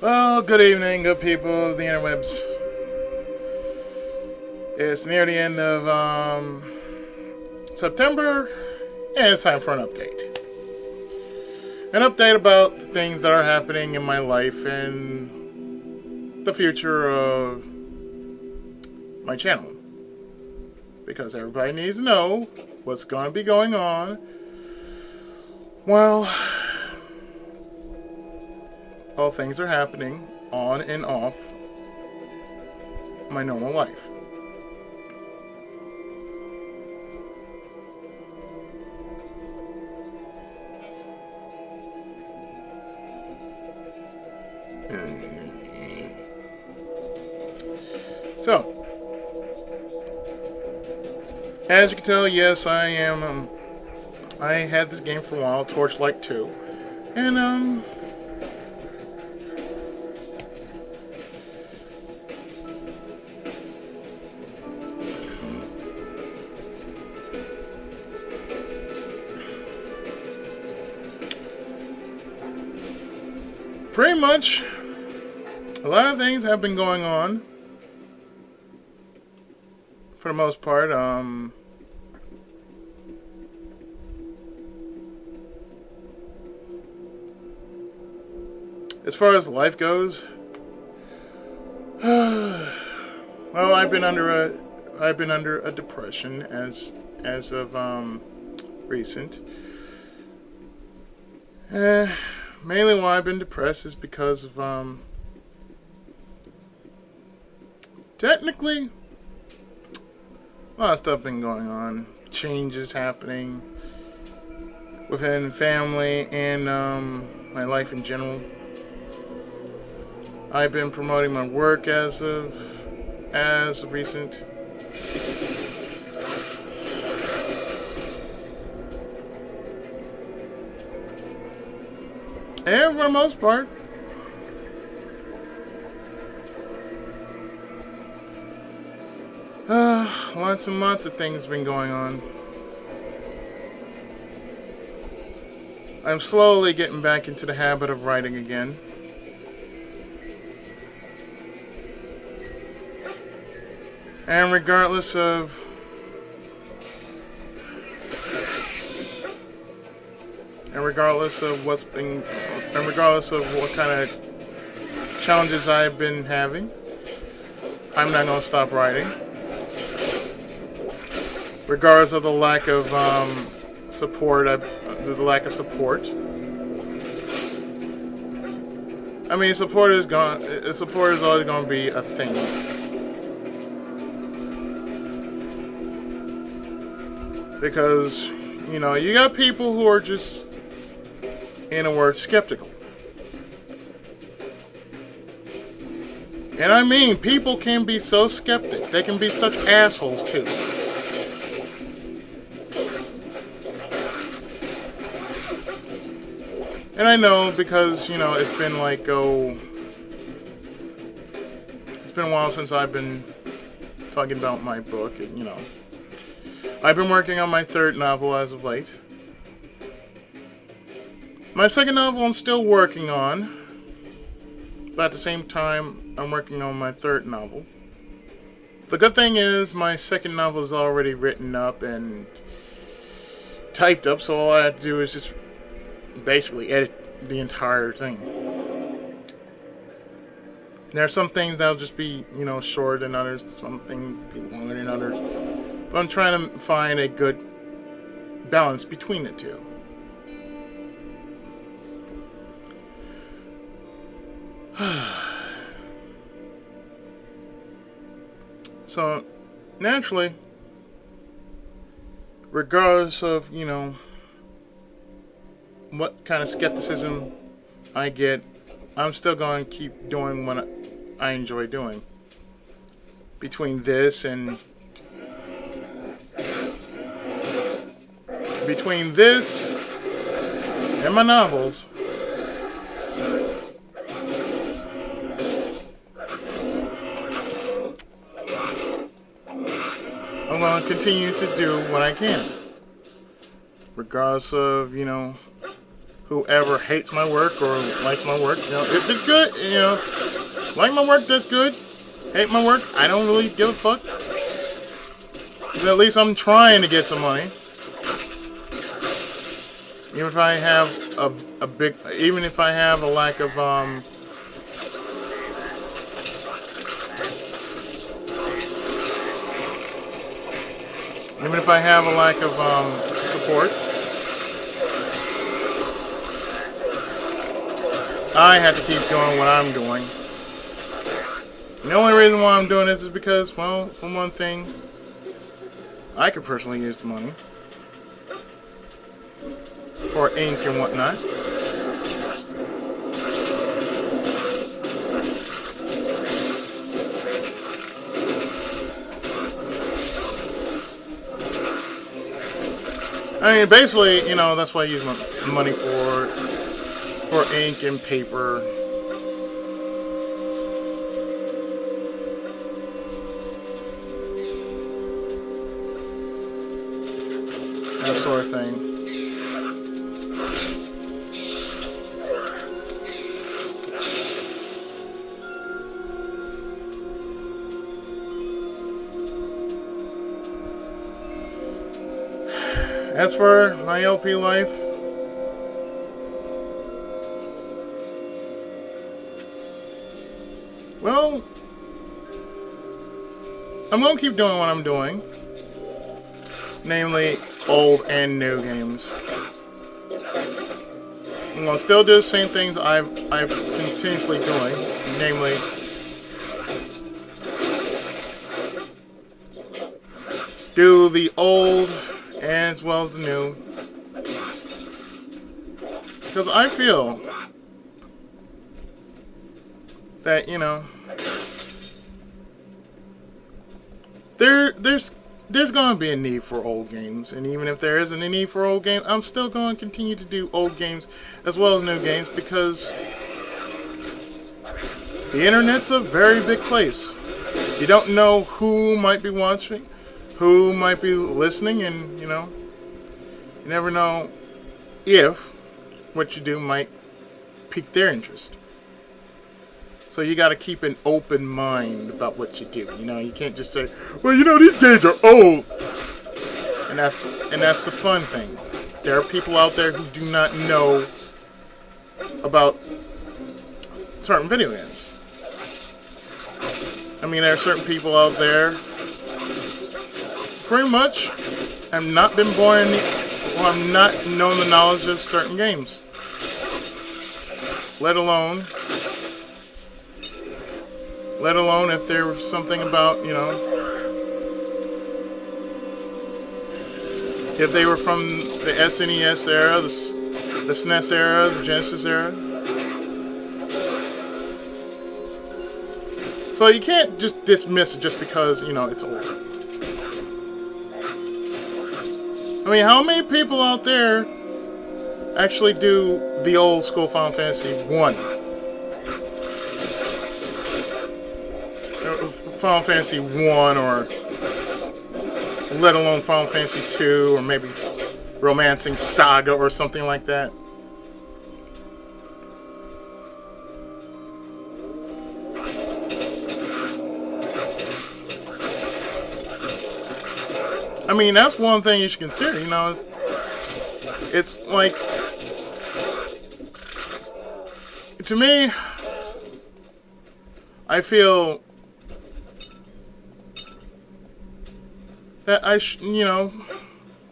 Well, good evening, good people of the interwebs. It's near the end of September, and it's time for an update. An update about the things that are happening in my life and the future of my channel. Because everybody needs to know what's going to be going on. Well, all things are happening on and off my normal life. So, as you can tell, yes, I am. I had this game for a while, Torchlight 2, and pretty much a lot of things have been going on. For the most part, as far as life goes, well, I've been under a depression as of recent. Mainly why I've been depressed is because of technically a lot of stuff been going on, changes happening within family and my life in general. I've been promoting my work as of recent. And for the most part, lots and lots of things have been going on. I'm slowly getting back into the habit of writing again. And regardless of what kind of challenges I've been having, I'm not going to stop writing. Regardless of the lack of support. I mean, support is always going to be a thing. Because, you know, you got people who are just, in a word, skeptical. And I mean, people can be so skeptic. They can be such assholes, too. And I know because, you know, it's been a while since I've been talking about my book, and, you know, I've been working on my third novel as of late. My second novel I'm still working on, but at the same time, I'm working on my third novel. The good thing is, my second novel is already written up and typed up, so all I have to do is just basically edit the entire thing. There are some things that'll just be, you know, shorter than others, some things be longer than others. But I'm trying to find a good balance between the two. So, naturally, regardless of, you know, what kind of skepticism I get, I'm still going to keep doing what I enjoy doing. Between this and my novels, I'm going to continue to do what I can. Regardless of, you know, whoever hates my work or likes my work. You know, if it's good, you know, like my work, that's good. Hate my work, I don't really give a fuck. But at least I'm trying to get some money. Even if I have even if I have a lack of support, I have to keep doing what I'm doing. And the only reason why I'm doing this is because, well, for one thing, I could personally use the money for ink and whatnot. I mean, basically, you know, that's why I use my money for ink and paper. That sort of thing. As for my LP life, well, I'm going to keep doing what I'm doing. Namely, old and new games. I'm going to still do the same things I've continuously doing. Namely, do the old as well as the new. Because I feel that, you know, there's going to be a need for old games, and even if there isn't a need for old games, I'm still going to continue to do old games as well as new games, because the internet's a very big place. You don't know who might be watching, who might be listening, and, you know, you never know if what you do might pique their interest. So you got to keep an open mind about what you do. You know, you can't just say, well, you know, these games are old. And that's the fun thing. There are people out there who do not know about certain video games. I mean, there are certain people out there pretty much have not been born or have not known the knowledge of certain games. Let alone if there was something about, you know, if they were from the SNES era, the SNES era, the Genesis era. So you can't just dismiss it just because, you know, it's old. I mean, how many people out there actually do the old school Final Fantasy 1? Final Fantasy 1, or let alone Final Fantasy 2, or maybe Romancing Saga or something like that. I mean, that's one thing you should consider, you know, it's like, to me, I feel that you know,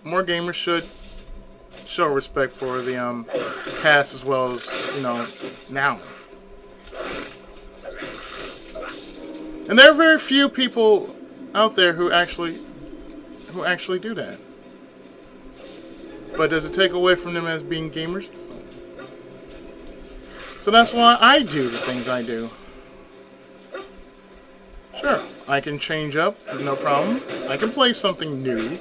more gamers should show respect for the past as well as, you know, now. And there are very few people out there who actually do that. But does it take away from them as being gamers? So that's why I do the things I do. Sure, I can change up, no problem. I can play something new.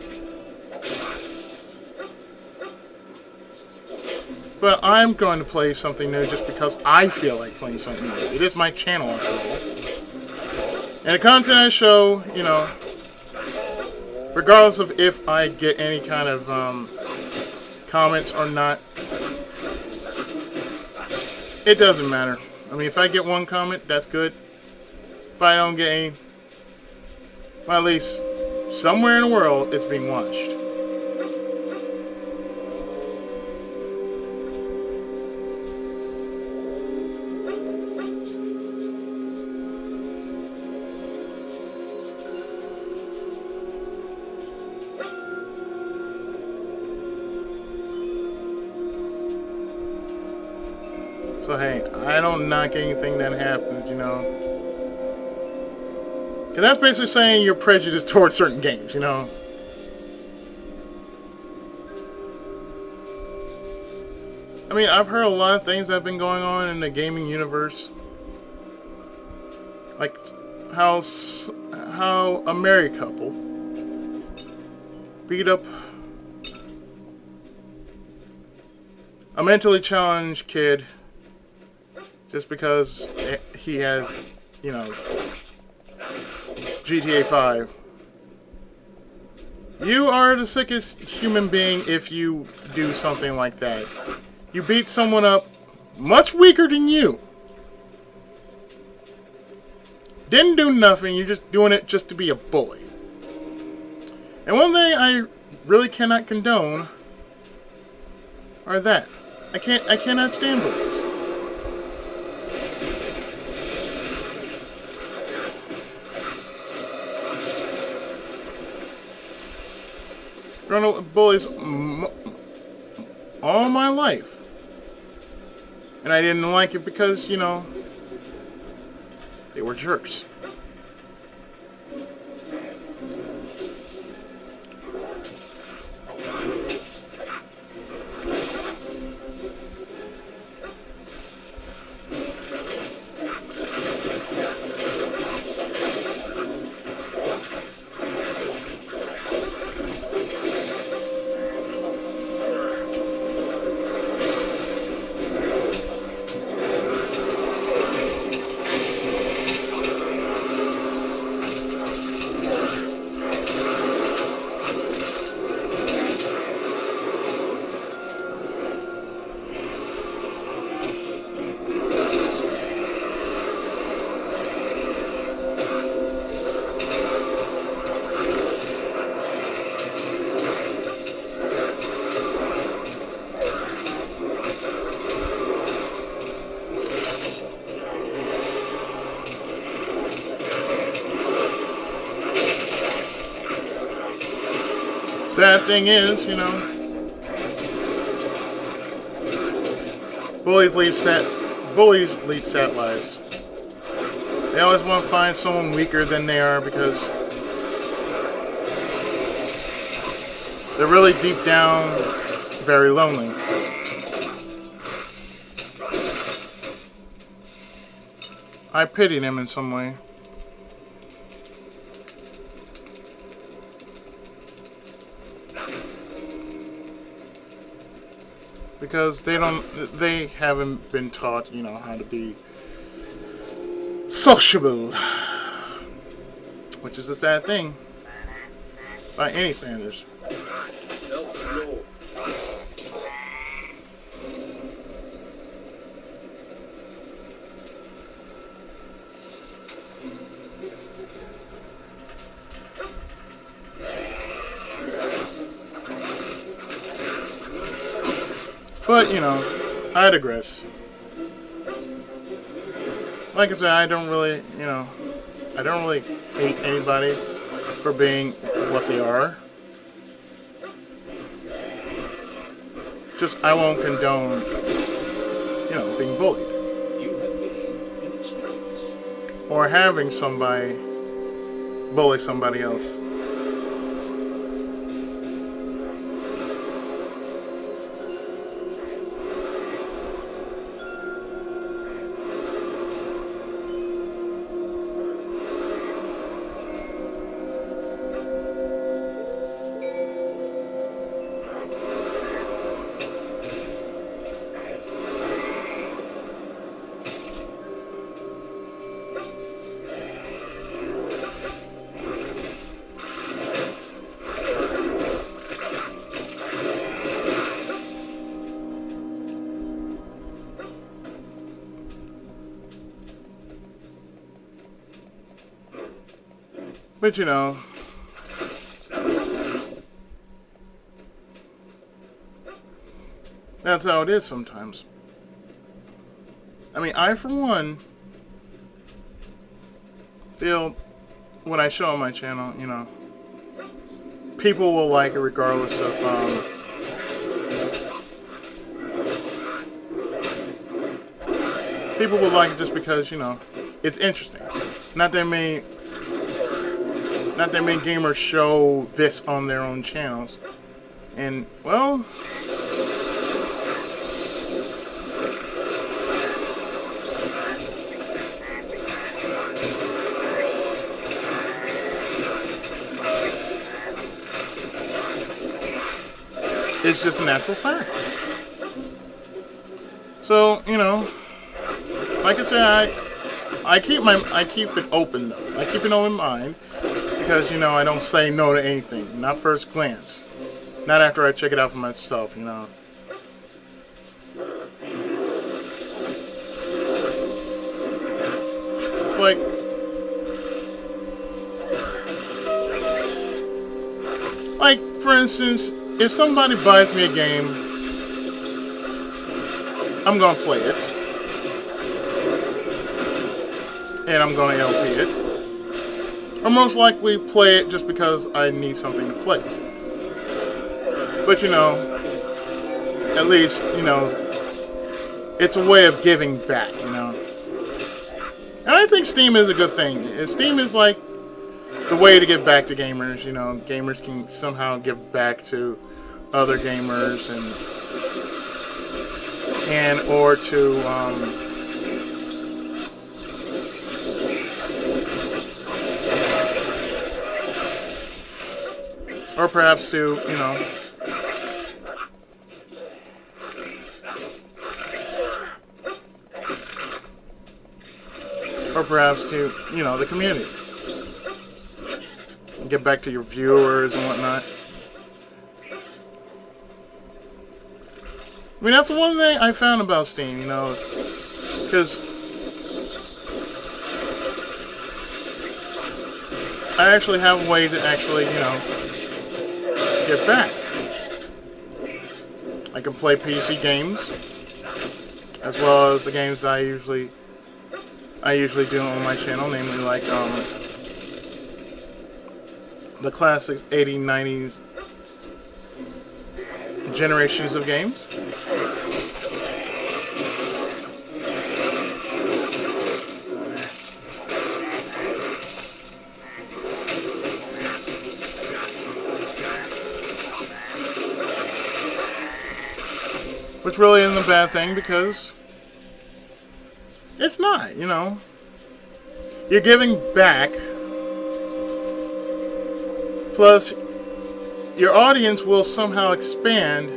But I'm going to play something new just because I feel like playing something new. It is my channel, after all. And the content I show, you know, regardless of if I get any kind of comments or not, It doesn't matter. I mean, if I get one comment, that's good. If I don't get any, well, at least somewhere in the world, it's being watched. So hey, I don't knock anything that happens, you know. Cause that's basically saying you're prejudiced towards certain games, you know. I mean, I've heard a lot of things that have been going on in the gaming universe. Like how a married couple beat up a mentally challenged kid just because he has, you know, GTA 5. You are the sickest human being if you do something like that. You beat someone up much weaker than you. Didn't do nothing, you're just doing it just to be a bully. And one thing I really cannot condone are that. I cannot stand bullies. Grown up with bullies all my life. And I didn't like it because, you know, they were jerks. Sad thing is, you know, bullies lead sad lives. They always want to find someone weaker than they are because they're really deep down very lonely. I pity them in some way. Because they haven't been taught, you know, how to be sociable. Which is a sad thing. By any standards. But, you know, I digress. Like I said, I don't really hate anybody for being what they are. Just, I won't condone, you know, being bullied. Or having somebody bully somebody else. But you know, that's how it is sometimes. I mean, I for one feel when I show on my channel, you know, people will like it regardless of people will like it just because, you know, it's interesting. Not that many gamers show this on their own channels. And, well, it's just a natural fact. So, you know, like I said, I keep it open though. I keep an open mind because, you know, I don't say no to anything. Not first glance. Not after I check it out for myself, you know. It's like for instance, if somebody buys me a game, I'm gonna play it. And I'm gonna LP it. Or most likely play it just because I need something to play. But you know, at least, you know, it's a way of giving back, you know. And I think Steam is a good thing. Steam is like the way to give back to gamers, you know. Gamers can somehow give back to other gamers and or to or perhaps to, you know, or perhaps to, you know, the community. Get back to your viewers and whatnot. I mean, that's the one thing I found about Steam, you know, because I actually have a way to actually, you know, get back. I can play PC games, as well as the games that I usually do on my channel, namely like the classic 80s, 90s generations of games. Which really isn't a bad thing because it's not, you know. You're giving back. Plus, your audience will somehow expand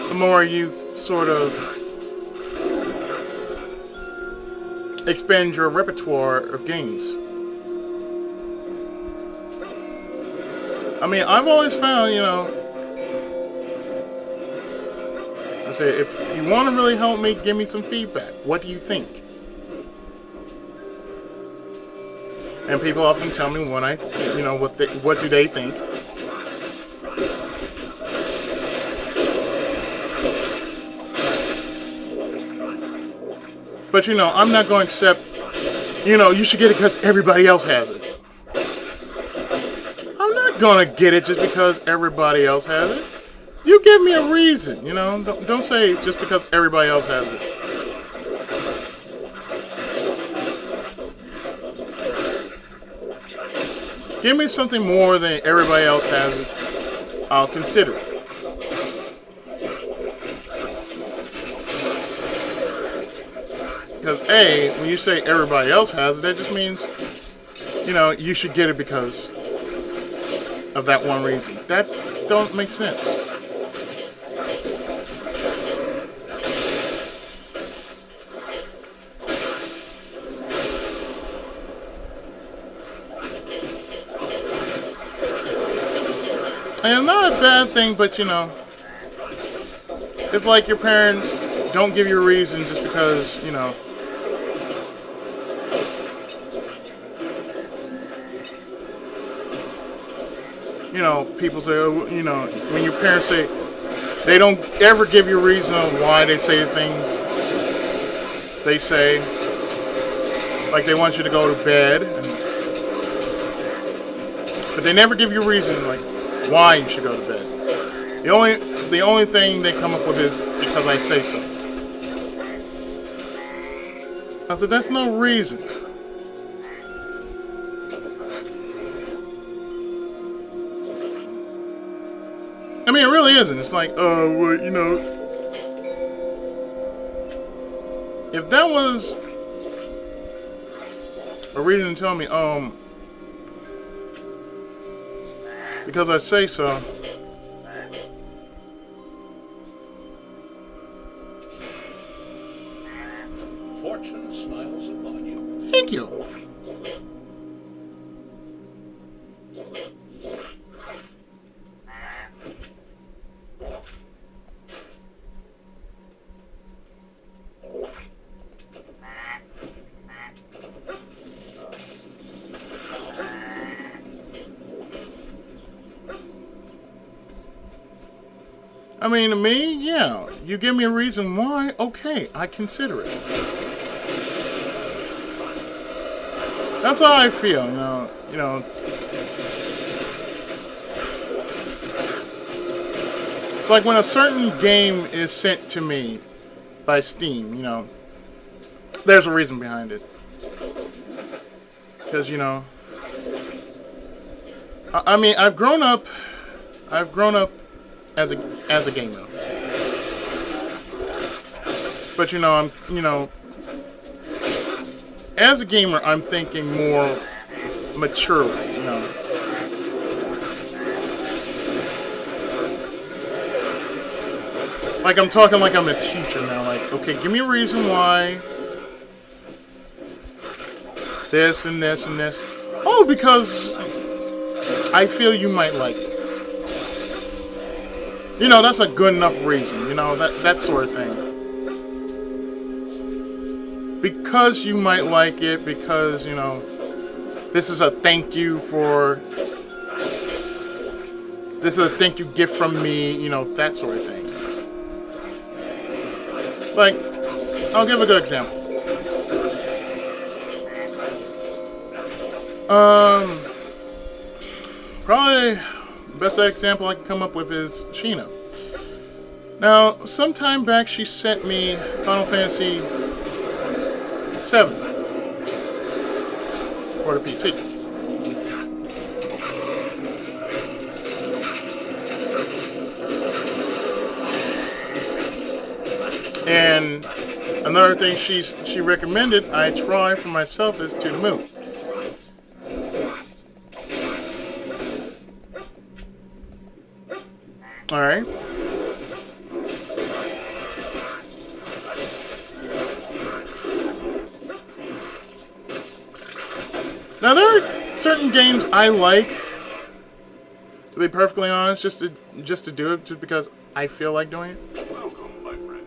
the more you sort of expand your repertoire of games. I mean, I've always found, you know, I say, if you want to really help me, give me some feedback. What do you think? And people often tell me when you know, what do they think. But you know, I'm not going to accept, you know, you should get it because everybody else has it. I'm not going to get it just because everybody else has it. You give me a reason, you know. Don't say just because everybody else has it. Give me something more than everybody else has it. I'll consider it. Because A, when you say everybody else has it, that just means, you know, you should get it because of that one reason. That don't make sense. And not a bad thing, but you know, it's like your parents don't give you a reason just because, you know, people say, oh, when your parents say, they don't ever give you a reason on why they say things they say. Like they want you to go to bed, but they never give you a reason like why you should go to bed. The only thing they come up with is because I say so. I said that's no reason. I mean, it really isn't. It's like, well, if that was a reason to tell me, because I say so. Fortune smiles upon you. Thank you. I mean, to me, yeah. You give me a reason why, okay, I consider it. That's how I feel, It's like when a certain game is sent to me by Steam, there's a reason behind it. Because, I mean, I've grown up as a gamer. But as a gamer, I'm thinking more maturely, Like I'm talking like I'm a teacher now, like, okay, give me a reason why this and this and this. Oh, because I feel you might like it. That's a good enough reason, that sort of thing. Because you might like it, because, this is a thank you gift from me, that sort of thing. Like, I'll give a good example. Probably the best example I can come up with is Sheena. Now, sometime back she sent me Final Fantasy 7 for the PC. And another thing she recommended I try for myself is To the Moon. Alright. Now there are certain games I like, to be perfectly honest, just to do it, just because I feel like doing it. Welcome, my friend.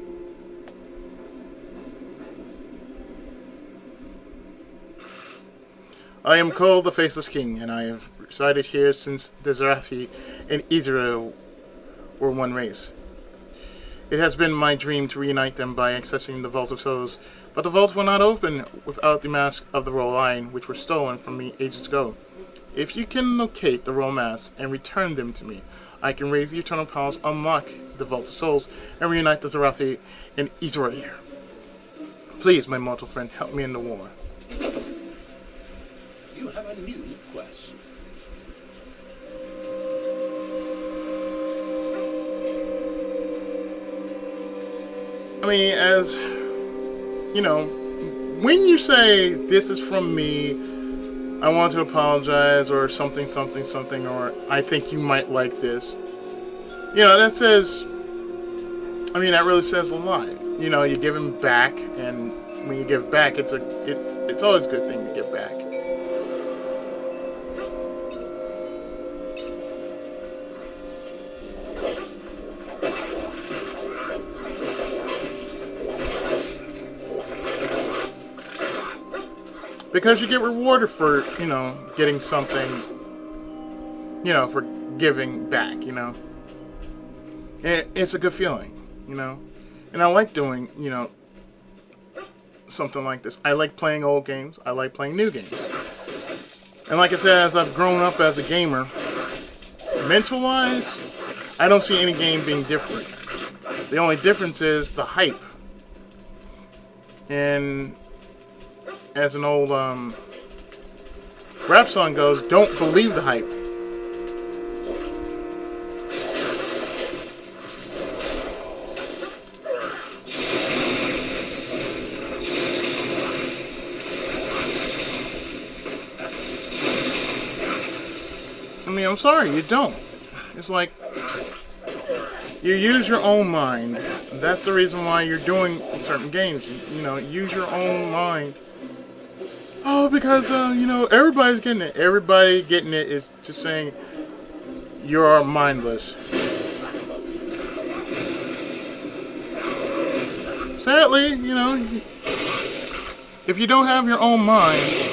I am called the Faceless King, and I have resided here since the Zarafi and Israel were one race. It has been my dream to reunite them by accessing the Vault of Souls, but the vault will not open without the Mask of the Royal Lion, which were stolen from me ages ago. If you can locate the Royal Masks and return them to me, I can raise the Eternal Powers, unlock the Vault of Souls, and reunite the Zarafi and Israel. Please, my mortal friend, help me in the war. You have a new quest. I mean, as when you say this is from me, I want to apologize, or something, or I think you might like this, that says, that really says a lot. You give him back, and when you give back, it's always a good thing to give back. Because you get rewarded for, getting something, for giving back, you know. It's a good feeling, you know. And I like doing, you know, something like this. I like playing old games. I like playing new games. And like I said, as I've grown up as a gamer, mental-wise, I don't see any game being different. The only difference is the hype. And as an old rap song goes, don't believe the hype. I mean, I'm sorry, you don't. It's like, you use your own mind. That's the reason why you're doing certain games. You know, use your own mind. Oh, because, you know, everybody's getting it. Everybody getting it is just saying you're mindless. Sadly, you know, if you don't have your own mind,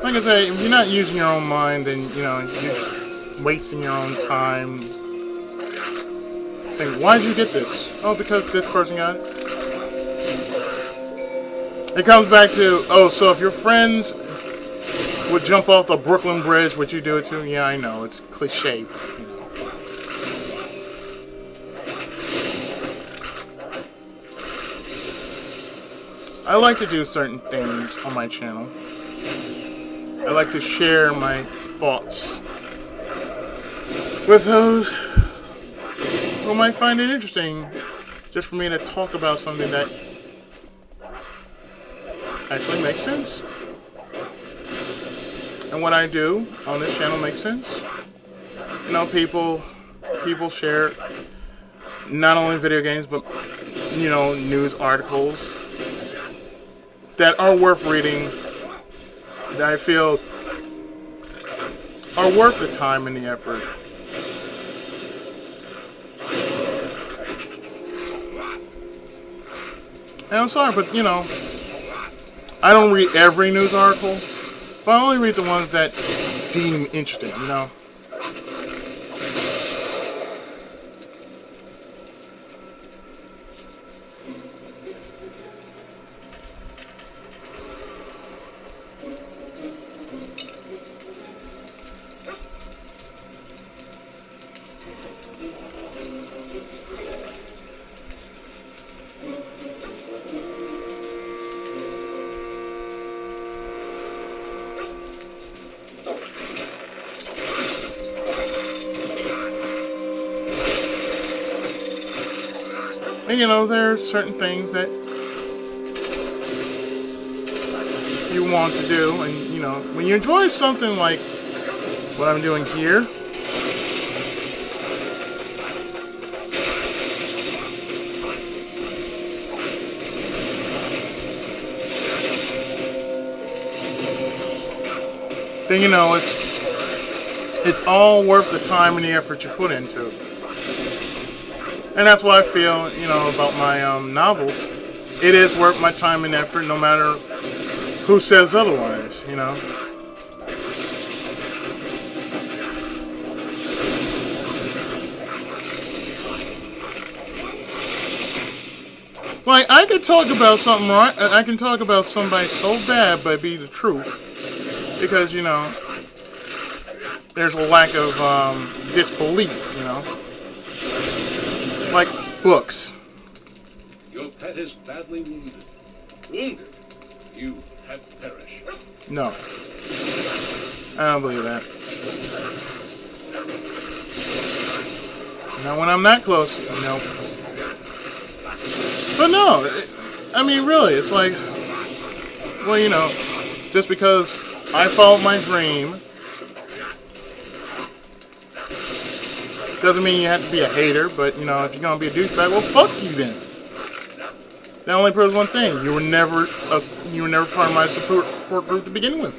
like I say, if you're not using your own mind, then, you know, you're just wasting your own time. Saying, why did you get this? Oh, because this person got it. It comes back to, oh, so if your friends would jump off the Brooklyn Bridge, would you do it too? Yeah, I know, it's cliche, but, you know. I like to do certain things on my channel. I like to share my thoughts with those who might find it interesting, just for me to talk about something that actually makes sense. And what I do on this channel makes sense. You know, people share not only video games, but, you know, news articles that are worth reading, that I feel are worth the time and the effort. And I'm sorry, but, you know, I don't read every news article, but I only read the ones that deem interesting, you know. And, you know, there are certain things that you want to do, and, you know, when you enjoy something like what I'm doing here, then, you know, it's all worth the time and the effort you put into it. And that's what I feel, you know, about my novels. It is worth my time and effort, no matter who says otherwise, you know. Like, I could talk about something, right? I can talk about somebody so bad, but it be the truth. Because, you know, there's a lack of disbelief, you know. Like books. Your pet is badly wounded. Wounded. You have perished. No. I don't believe that. Not when I'm that close. Nope. But no, I mean, really, it's like, well, you know, just because I followed my dream doesn't mean you have to be a hater, but, you know, if you're going to be a douchebag, well, fuck you then. That only proves one thing: you were never part of my support group to begin with.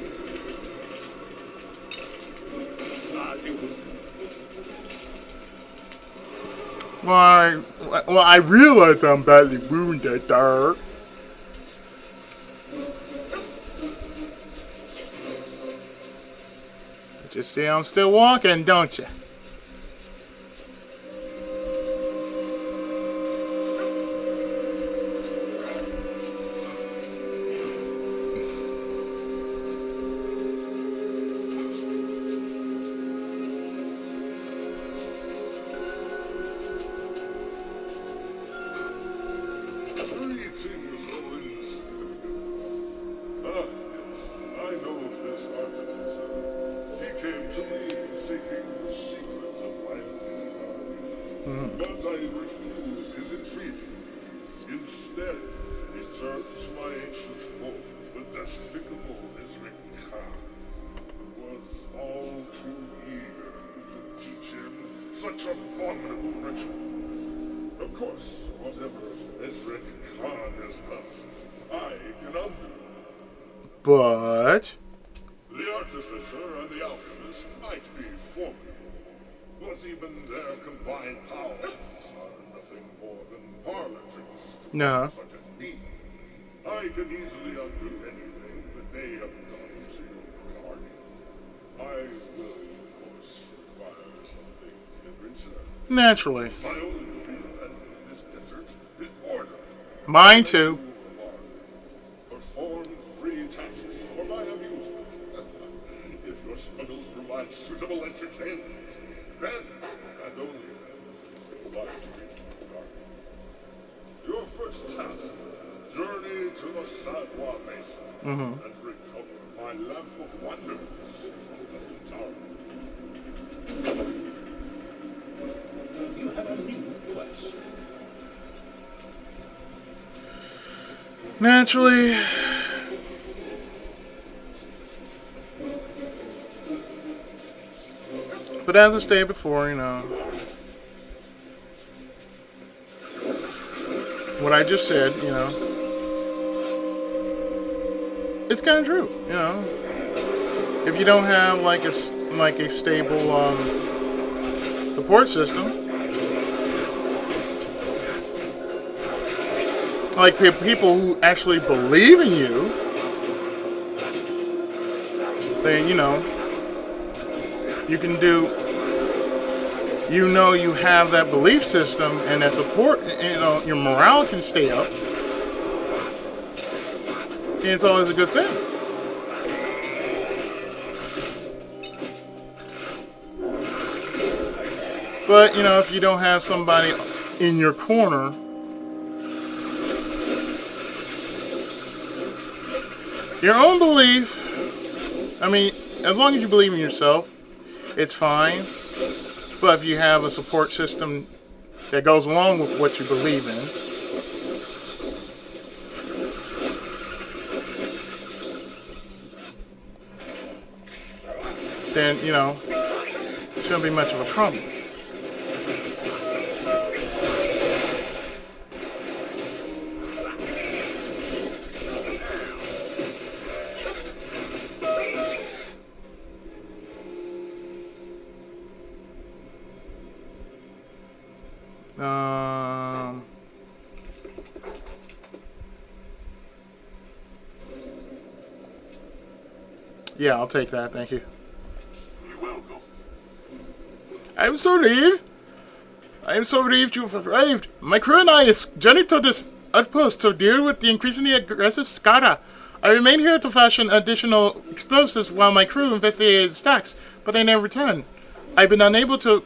Well, I realize I'm badly wounded, there. Just see I'm still walking, don't you? But I refused his entreaties. Instead, he turned to my ancient foe, the despicable Ezric Khan, who was all too eager to teach him such abominable rituals. Of course, whatever Ezric Khan has done, I can undo. But The artificer and the alchemist might be formidable, but even their combined powers are nothing more than parlor tricks. no. Such as me. I can easily undo anything that they have done to your guardian. I will, of course, require something in return. Naturally. My only real enemy in this desert is order. Mine too. Perform 3 tasks for my amusement. If your struggles provide suitable entertainment, then, and only then, will I treat you guardian. Your first task, journey to the Sadwa Basin and recover my lamp of wonders from the tower. You have a new quest. Naturally. But as I stated before, what I just said, it's kind of true, If you don't have like a stable support system, like people who actually believe in you, then you can do. You have that belief system and that support. Your morale can stay up, and it's always a good thing. But if you don't have somebody in your corner, your own belief, as long as you believe in yourself, it's fine. But if you have a support system that goes along with what you believe in, then, shouldn't be much of a problem. Yeah, I'll take that, thank you. You're welcome. I am so relieved you have arrived. My crew and I is journeyed to this outpost to deal with the increasingly aggressive Skada. I remain here to fashion additional explosives while my crew investigated the stacks, but they never returned. I've been unable to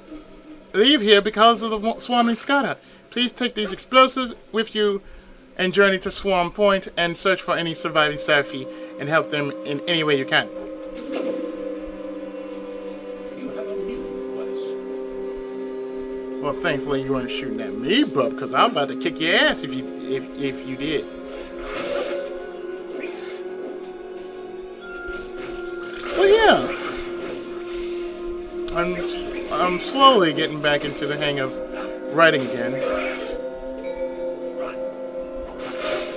leave here because of the swarming Skada. Please take these explosives with you and journey to Swarm Point and search for any surviving Seraphi and help them in any way you can. You have a new quest. Well, thankfully you weren't shooting at me, bub, because I'm about to kick your ass if you did. Well, yeah. I'm slowly getting back into the hang of writing again.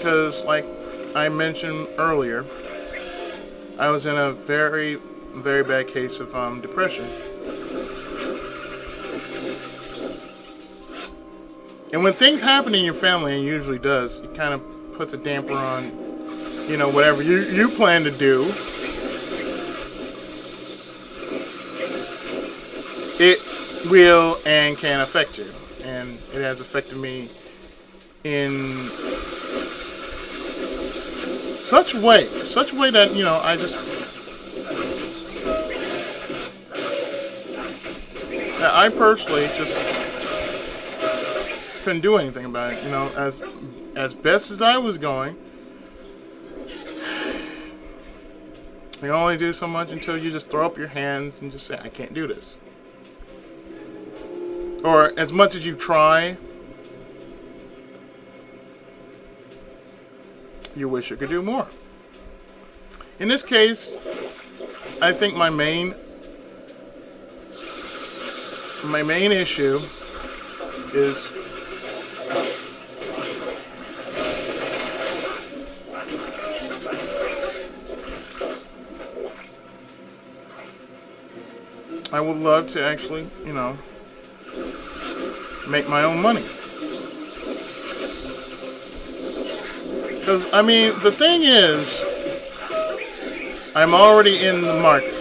Because, like I mentioned earlier, I was in a very, very bad case of depression. And when things happen in your family, and it usually does, it kind of puts a damper on, whatever you plan to do. It will and can affect you. And it has affected me in such a way that, I just, that I personally just couldn't do anything about it. As best as I was going, you can only do so much until you just throw up your hands and just say, I can't do this. Or as much as you try, you wish you could do more. In this case, I think my main issue is I would love to actually, make my own money. Because, the thing is, I'm already in the market.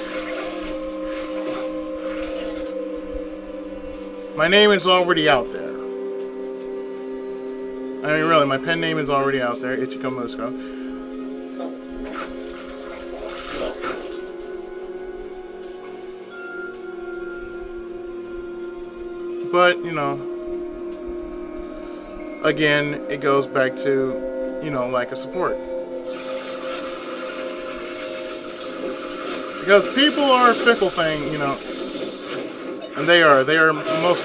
My name is already out there. Really, my pen name is already out there, Ichiko Mosco. But, again, it goes back to, lack of support. Because people are a fickle thing, and they are the most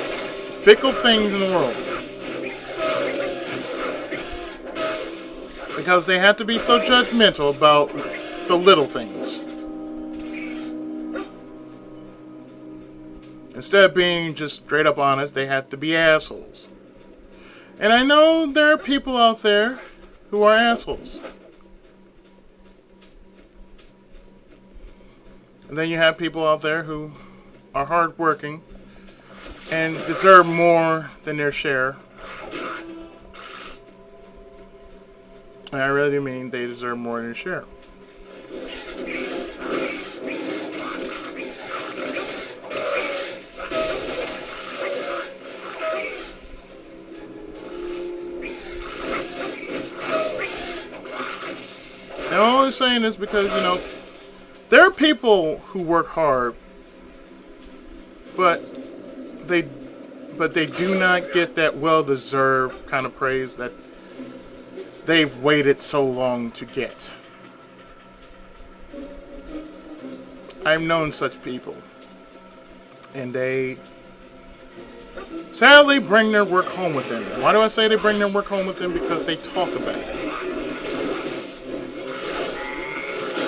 fickle things in the world. Because they have to be so judgmental about the little things. Instead of being just straight up honest, they have to be assholes. And I know there are people out there who are assholes. And then you have people out there who are hardworking and deserve more than their share. And I really do mean they deserve more than their share. And I'm only saying this because, there are people who work hard, but they do not get that well-deserved kind of praise that they've waited so long to get. I've known such people, and they sadly bring their work home with them. Why do I say they bring their work home with them? Because they talk about it.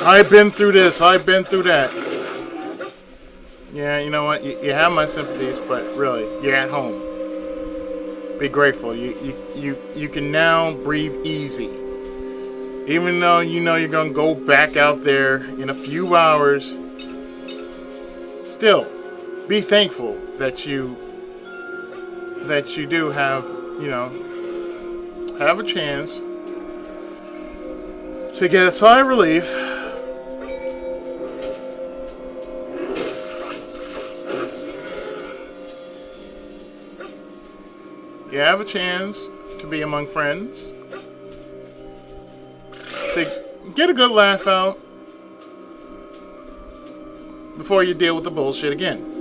I've been through this, I've been through that. Yeah, you know what? You have my sympathies, but really, you're at home. Be grateful. You can now breathe easy. Even though you're going to go back out there in a few hours, still, be thankful that you do have a chance to get a sigh of relief. You have a chance to be among friends, to get a good laugh out before you deal with the bullshit again.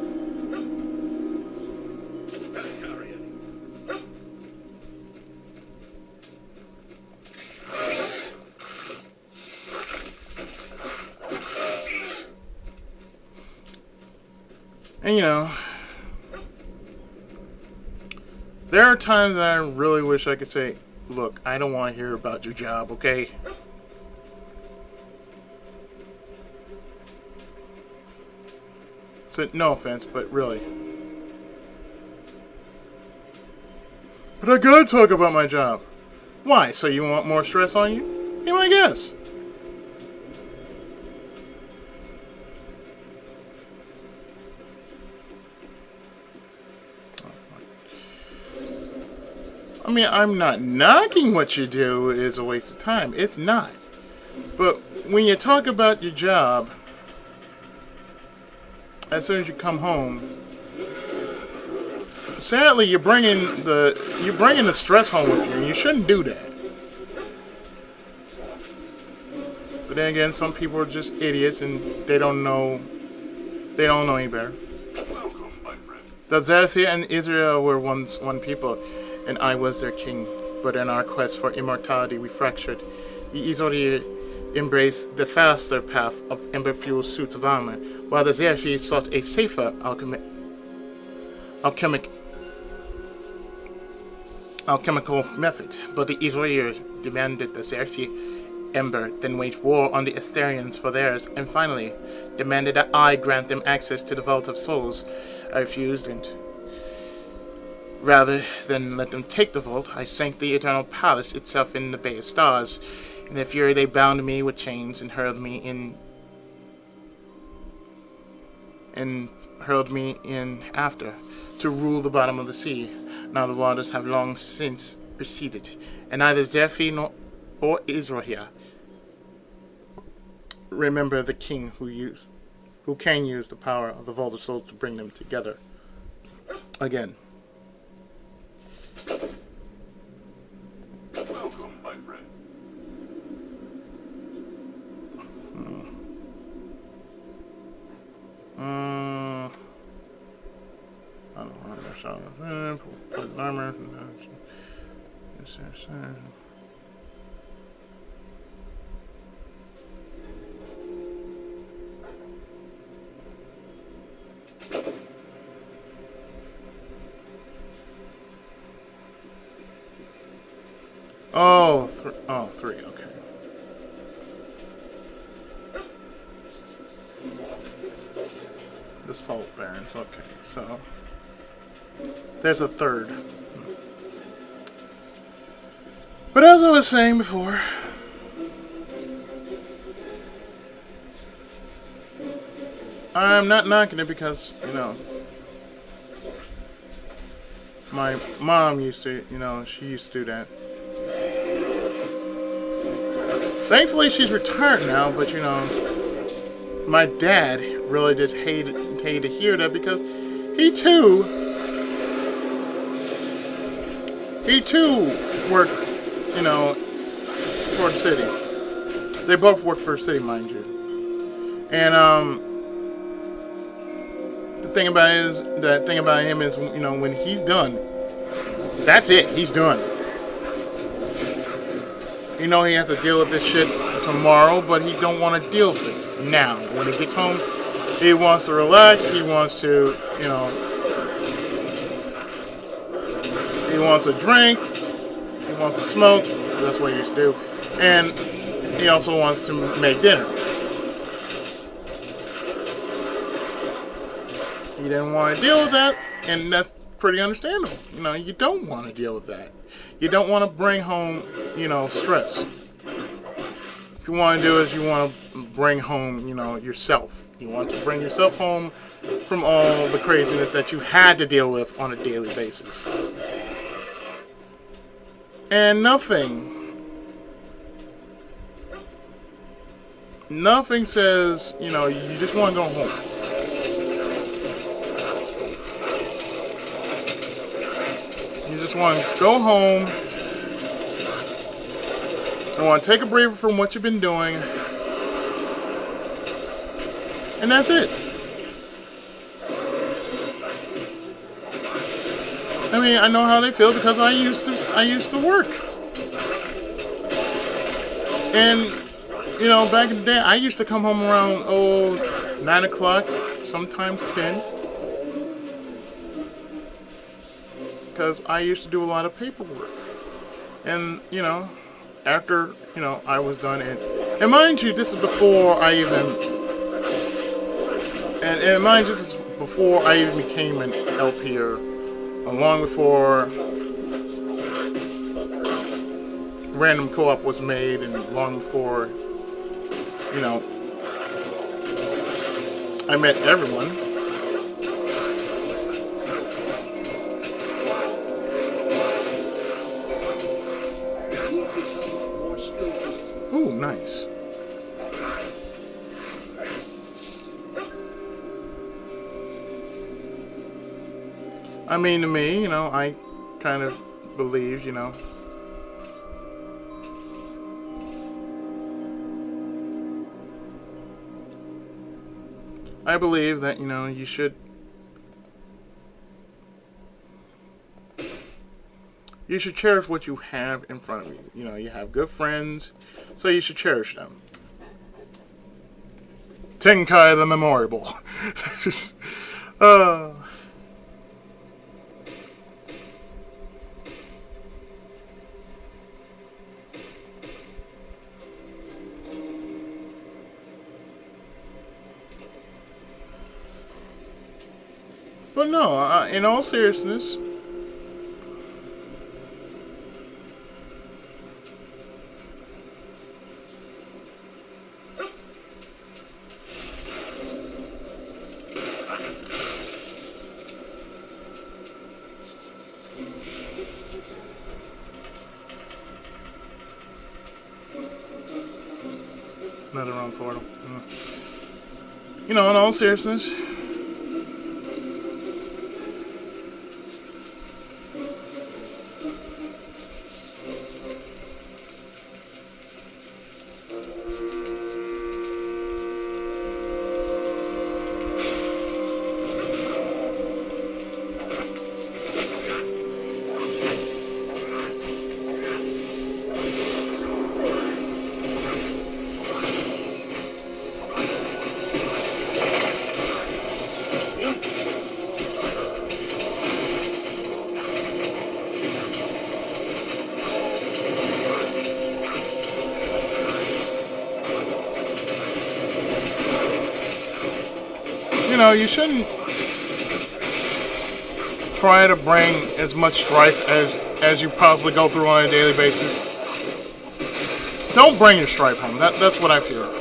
And there are times that I really wish I could say, look, I don't want to hear about your job, okay? So, no offense, but really. But I gotta talk about my job. Why? So you want more stress on you? Be my guess. I mean, I'm not knocking what you do is a waste of time. It's not. But when you talk about your job, as soon as you come home, sadly you're bringing the stress home with you, and you shouldn't do that. But then again, some people are just idiots and they don't know any better. The Zephyr and Israel were once one people, and I was their king. But in our quest for immortality, we fractured. The Izori embraced the faster path of ember-fueled suits of armor, while the Zephyr sought a safer alchemical method. But the Izori demanded the Zephyr ember, then waged war on the Asterians for theirs, and finally demanded that I grant them access to the Vault of Souls. I refused, and rather than let them take the vault, I sank the Eternal Palace itself in the Bay of Stars. In their fury, they bound me with chains and hurled me in after to rule the bottom of the sea. Now the waters have long since receded, and neither Zephyr or Israel remember the king who can use the power of the Vault of Souls to bring them together again. Welcome, my friend. I don't want to put armor. Three, okay. The Salt Barons, okay, so there's a third. But as I was saying before, I'm not knocking it because, my mom used to, she used to do that. Thankfully, she's retired now, but, my dad really just hated to hear that because he too worked, for the city. They both worked for the city, mind you. And, the thing about him is, when he's done, that's it. He's done. He has to deal with this shit tomorrow, but he don't want to deal with it now. When he gets home, he wants to relax. He wants to, he wants to drink. He wants to smoke. That's what he used to do. And he also wants to make dinner. He didn't want to deal with that, and that's pretty understandable. You don't want to deal with that. You don't want to bring home, stress. What you want to do is you want to bring home, yourself. You want to bring yourself home from all the craziness that you had to deal with on a daily basis. And nothing says, you just want to go home. You just want to go home. You want to take a breather from what you've been doing. And that's it. I mean, I know how they feel because I used to work. And, back in the day, I used to come home around, 9 o'clock, sometimes 10. Because I used to do a lot of paperwork. And, after, I was done, and mind you, this is before I even, and mind you, this is before I even became an LPer, long before, random co-op was made and long before, you know, I met everyone. Ooh, nice. I mean, to me, you know, I kind of believe, you know, I believe that, you know, you should cherish what you have in front of you. You know, you have good friends, so you should cherish them. Tenkai the Memorable. uh, but no, in all seriousness, another wrong portal. You know, in all seriousness, you know, you shouldn't try to bring as much strife as you possibly go through on a daily basis. Don't bring your strife home. That's what I feel.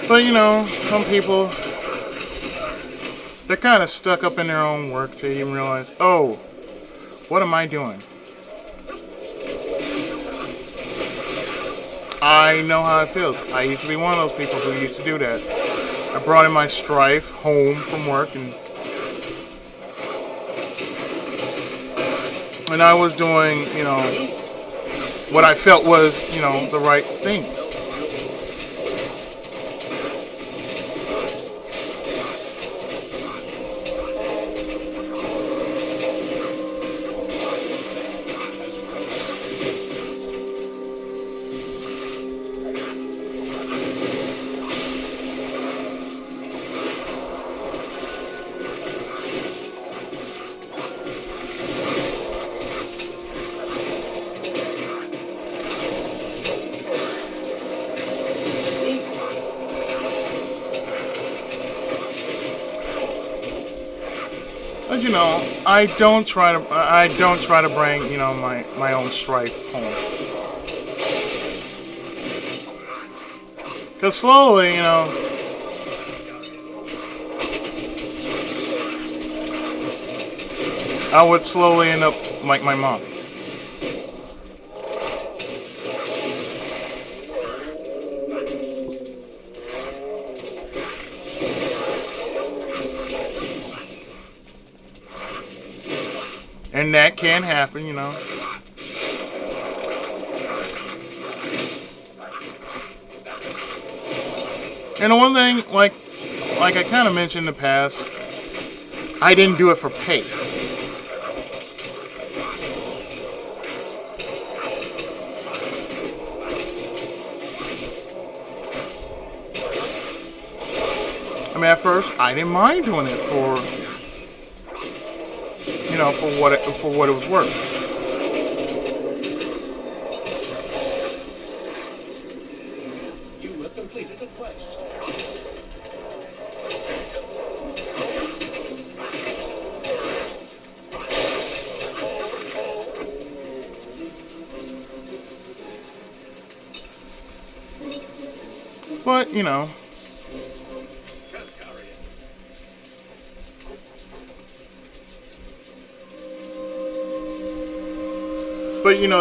But you know, some people, they're kind of stuck up in their own work to even realize, oh, what am I doing? I know how it feels. I used to be one of those people who used to do that. I brought in my strife home from work, and I was doing, you know, what I felt was, you know, the right thing. But you know, I don't try to bring, you know, my own strife home. Cause slowly, you know, I would slowly end up like my mom. And that can happen, you know. And the one thing, like I kind of mentioned in the past, I didn't do it for pay. I mean, at first, I didn't mind doing it for, for what it was worth. You have completed a quest. But,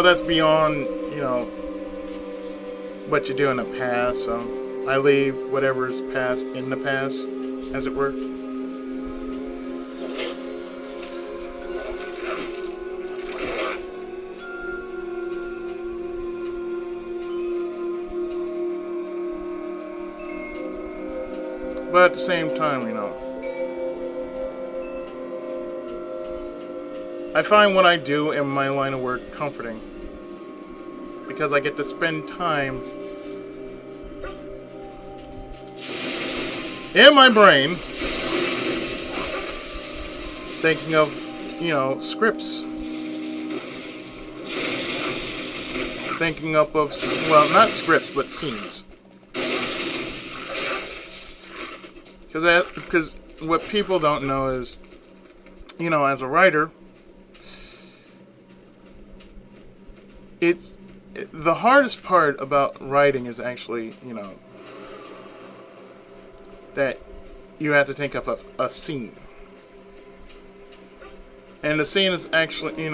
that's beyond, what you do in the past. So I leave whatever's past in the past, as it were. But at the same time, I find what I do in my line of work comforting. Because I get to spend time in my brain thinking of, scripts. Thinking up of, well, not scripts, but scenes. Because what people don't know is, as a writer, the hardest part about writing is actually, that you have to think of a scene. And the scene is actually,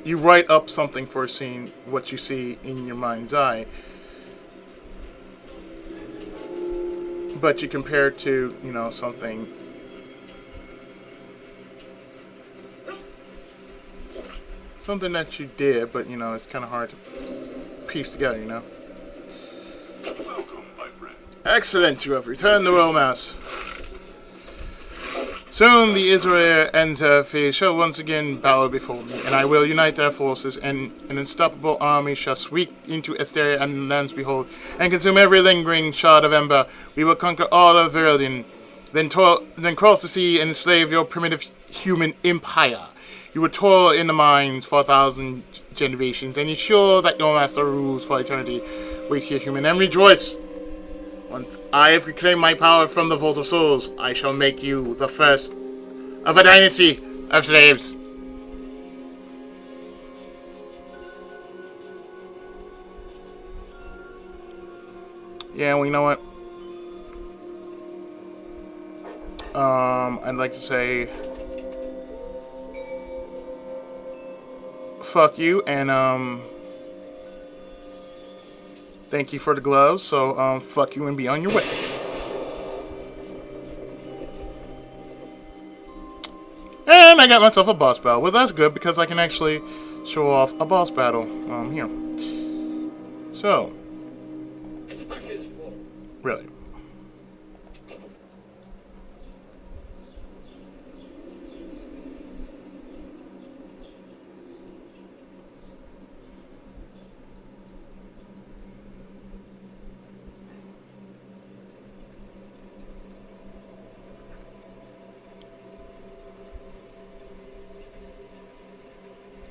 you write up something for a scene, what you see in your mind's eye. But you compare it to, something that you did, but, it's kind of hard to piece together, Welcome, my friend. Excellent, you have returned to Romas. Soon the Israel and Zerfi shall once again bow before me, and I will unite their forces, and an unstoppable army shall sweep into Esteria and lands behold, and consume every lingering shard of ember. We will conquer all of Viridian, then cross the sea and enslave your primitive human empire. You will toil in the mines for 1,000 generations, and ensure that your master rules for eternity. Wait here, human, and rejoice! Once I have reclaimed my power from the Vault of Souls, I shall make you the first of a dynasty of slaves. Yeah, well, you know what? I'd like to say fuck you, and thank you for the gloves, so fuck you and be on your way. And I got myself a boss battle. Well, that's good because I can actually show off a boss battle here. So, really.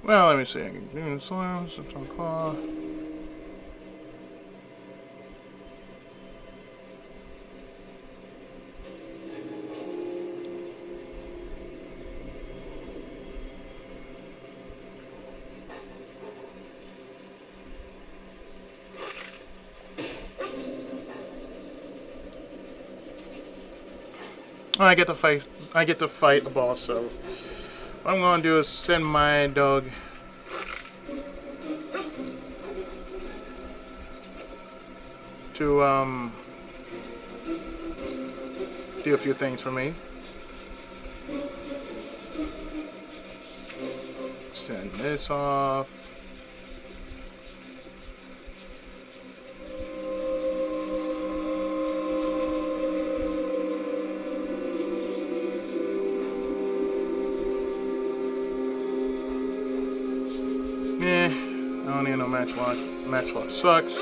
Well, let me see. I can do this one. Some claw. I get to fight a boss, so what I'm gonna do is send my dog to do a few things for me. Send this off. I don't need no matchlock. Matchlock sucks.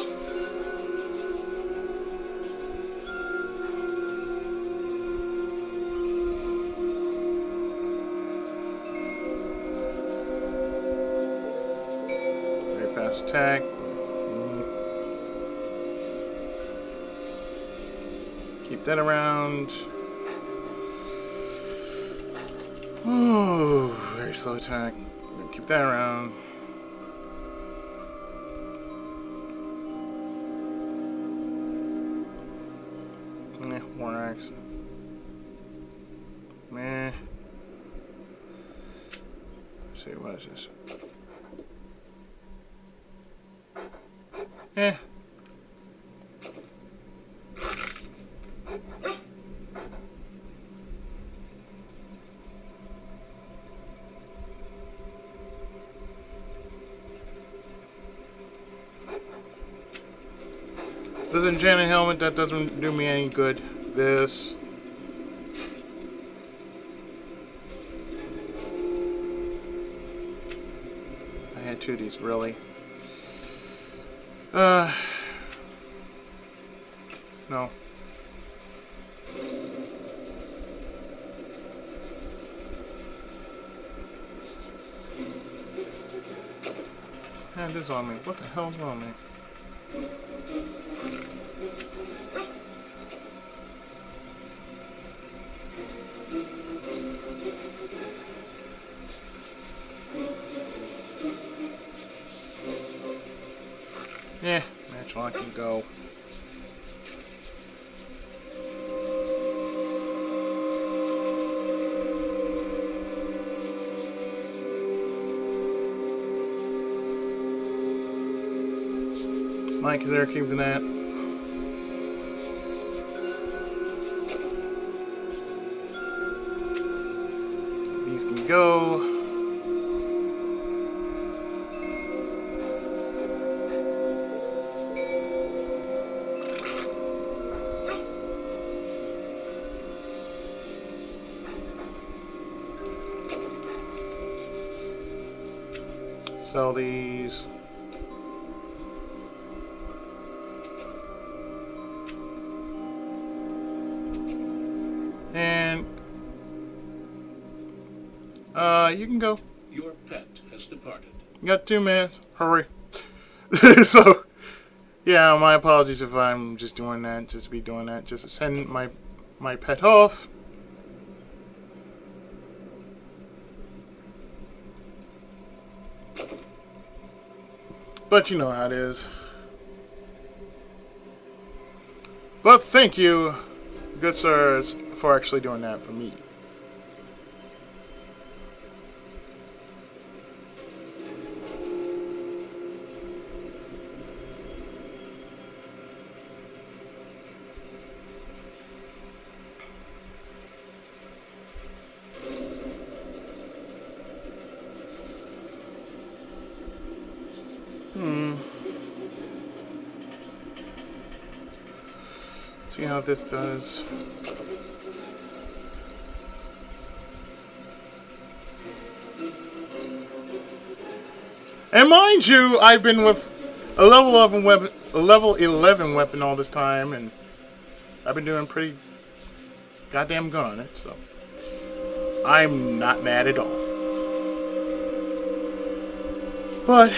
Very fast attack. Keep that around. Ooh, very slow attack. Keep that around. War axe. Meh. Let's see, what is this? This enchanted helmet, that doesn't do me any good. This. I had two of these, really. No. Man, this on me. What the hell's on me? Yeah, matchlock can go. Mike is there keeping that. These can go. Sell these. And you can go. Your pet has departed. You got 2 minutes. Hurry. So, yeah, my apologies if I'm just doing that. Just be doing that. Just send my pet off. But you know how it is. But thank you, good sirs, for actually doing that for me. See how this does. And mind you, I've been with a level 11 weapon all this time, and I've been doing pretty goddamn good on it, so I'm not mad at all. But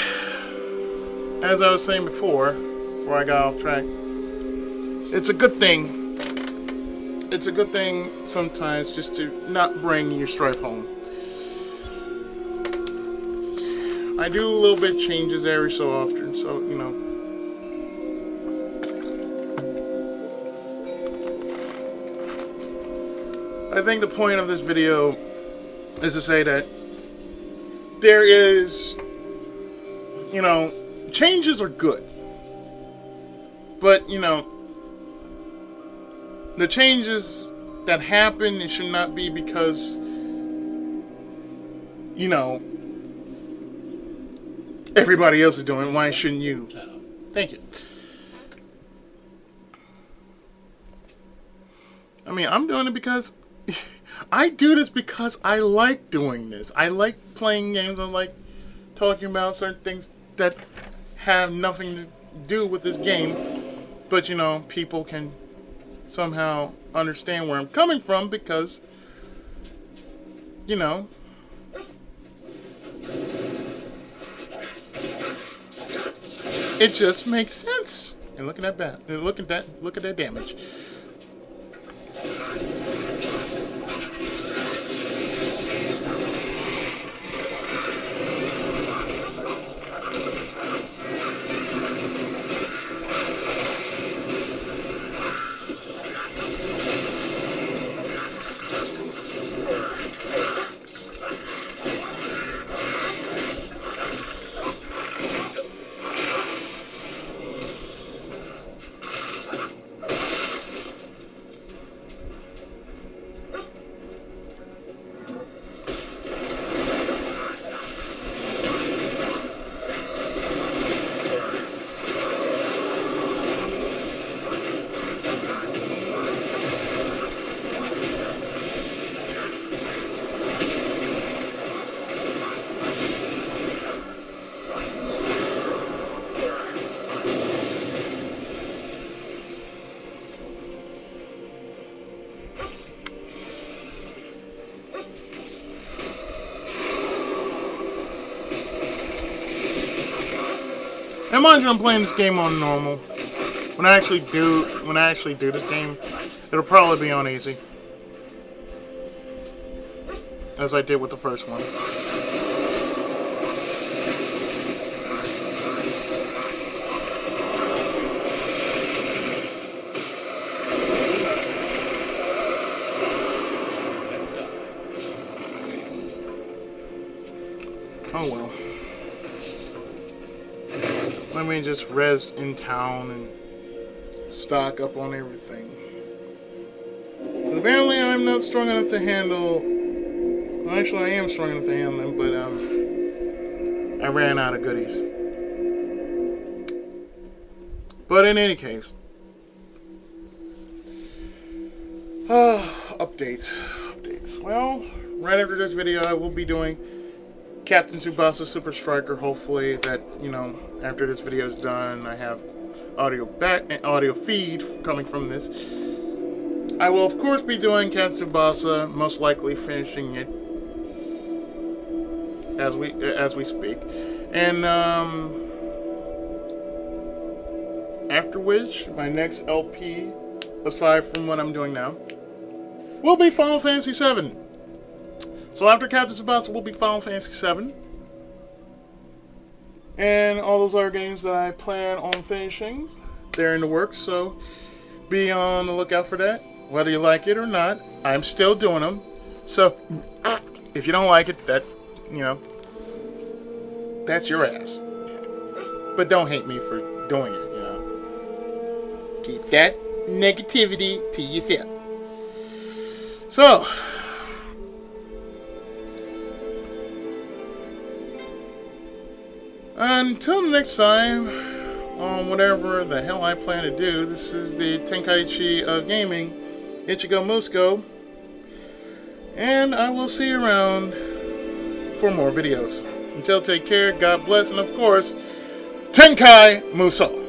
as I was saying before I got off track, it's a good thing. It's a good thing sometimes just to not bring your strife home. I do a little bit changes every so often, so you know. I think the point of this video is to say that there is, you know, changes are good. But, you know, the changes that happen, it should not be because, you know, everybody else is doing it. Why shouldn't you? Thank you. I mean, I'm doing it because I do this because I like doing this. I like playing games. I like talking about certain things that have nothing to do with this game, but you know, people can somehow understand where I'm coming from because, you know, it just makes sense. And look at that, look at that damage. And mind you, I'm playing this game on normal. When I actually do this game, it'll probably be on easy, as I did with the first one. Oh well. Let me just res in town and stock up on everything. Apparently I'm not strong enough to handle... Well, actually I am strong enough to handle them, but I ran out of goodies. But in any case... Updates. Well, right after this video I will be doing Captain Tsubasa Super Striker. Hopefully that, you know, after this video is done, I have audio feed coming from this. I will of course be doing Captain Tsubasa, most likely finishing it as we speak, and after which my next LP, aside from what I'm doing now, will be Final Fantasy VII. So after Captain Tsubasa will be Final Fantasy VII. And all those other games that I plan on finishing, they're in the works, so be on the lookout for that. Whether you like it or not, I'm still doing them. So if you don't like it, that, you know, that's your ass. But don't hate me for doing it, you know. Keep that negativity to yourself. So... until next time, on whatever the hell I plan to do, this is the Tenkaichi of gaming, Ichigo Musco, and I will see you around for more videos. Until, take care, God bless, and of course, Tenkai Muso!